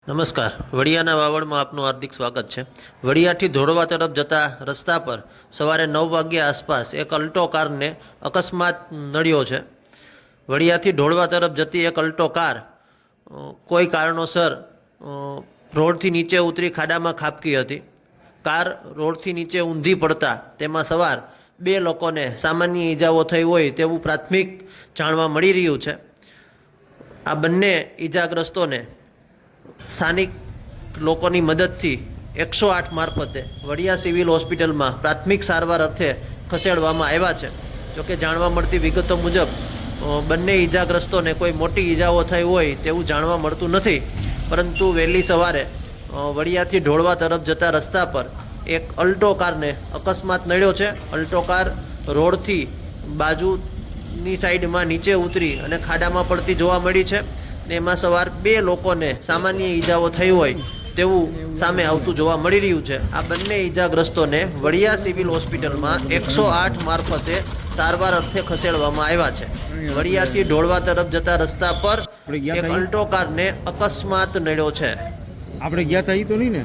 નમસ્કાર. વડિયાના વાવડમાં આપનું હાર્દિક સ્વાગત છે. વડિયાથી ધોળવા તરફ જતા રસ્તા પર સવારે 9 વાગ્યા આસપાસ એક અલ્ટો કારને અકસ્માત નડ્યો છે. વડિયાથી ધોળવા તરફ જતી એક અલ્ટો કાર કોઈ કારણોસર રોડથી નીચે ઉતરી ખાડામાં ખાબકી હતી. કાર રોડથી નીચે ઊંધી પડતા તેમાં સવાર 2 લોકોને સામાન્ય ઈજાઓ થઈ હોય તેવું પ્રાથમિક જાણવા મળી રહ્યું છે. આ બંને ઈજાગ્રસ્તોને સ્થાનિક લોકોની મદદથી 108 મારફતે વડિયા સિવિલ હોસ્પિટલમાં પ્રાથમિક સારવાર અર્થે ખસેડવામાં આવ્યા છે. જોકે જાણવા મળતી વિગતો મુજબ બંને ઈજાગ્રસ્તોને કોઈ મોટી ઈજાઓ થઈ હોય તેવું જાણવા મળતું નથી, પરંતુ વહેલી સવારે વડિયાથી ઢોળવા તરફ જતા રસ્તા પર એક અલ્ટો કારને અકસ્માત નડ્યો છે. અલ્ટો કાર રોડથી બાજુની સાઈડમાં નીચે ઉતરી અને ખાડામાં પડતી જોવા મળી છે. એમાં સવાર 2 લોકોને સામાન્ય ઈજાઓ થઈ હોય તેવું સામે આવતું જોવા મળી રહ્યું છે. આ બંને ઈજાગ્રસ્તોને વડિયા સિવિલ હોસ્પિટલમાં 108 મારફતે સારવાર અર્થે ખસેડવામાં આવ્યા છે. વડિયાથી ઢોળવા તરફ જતા રસ્તા પર એક અલ્ટો કારને અકસ્માત નડ્યો છે. આપણે ગયા હતા ઈ તો નહીં ને?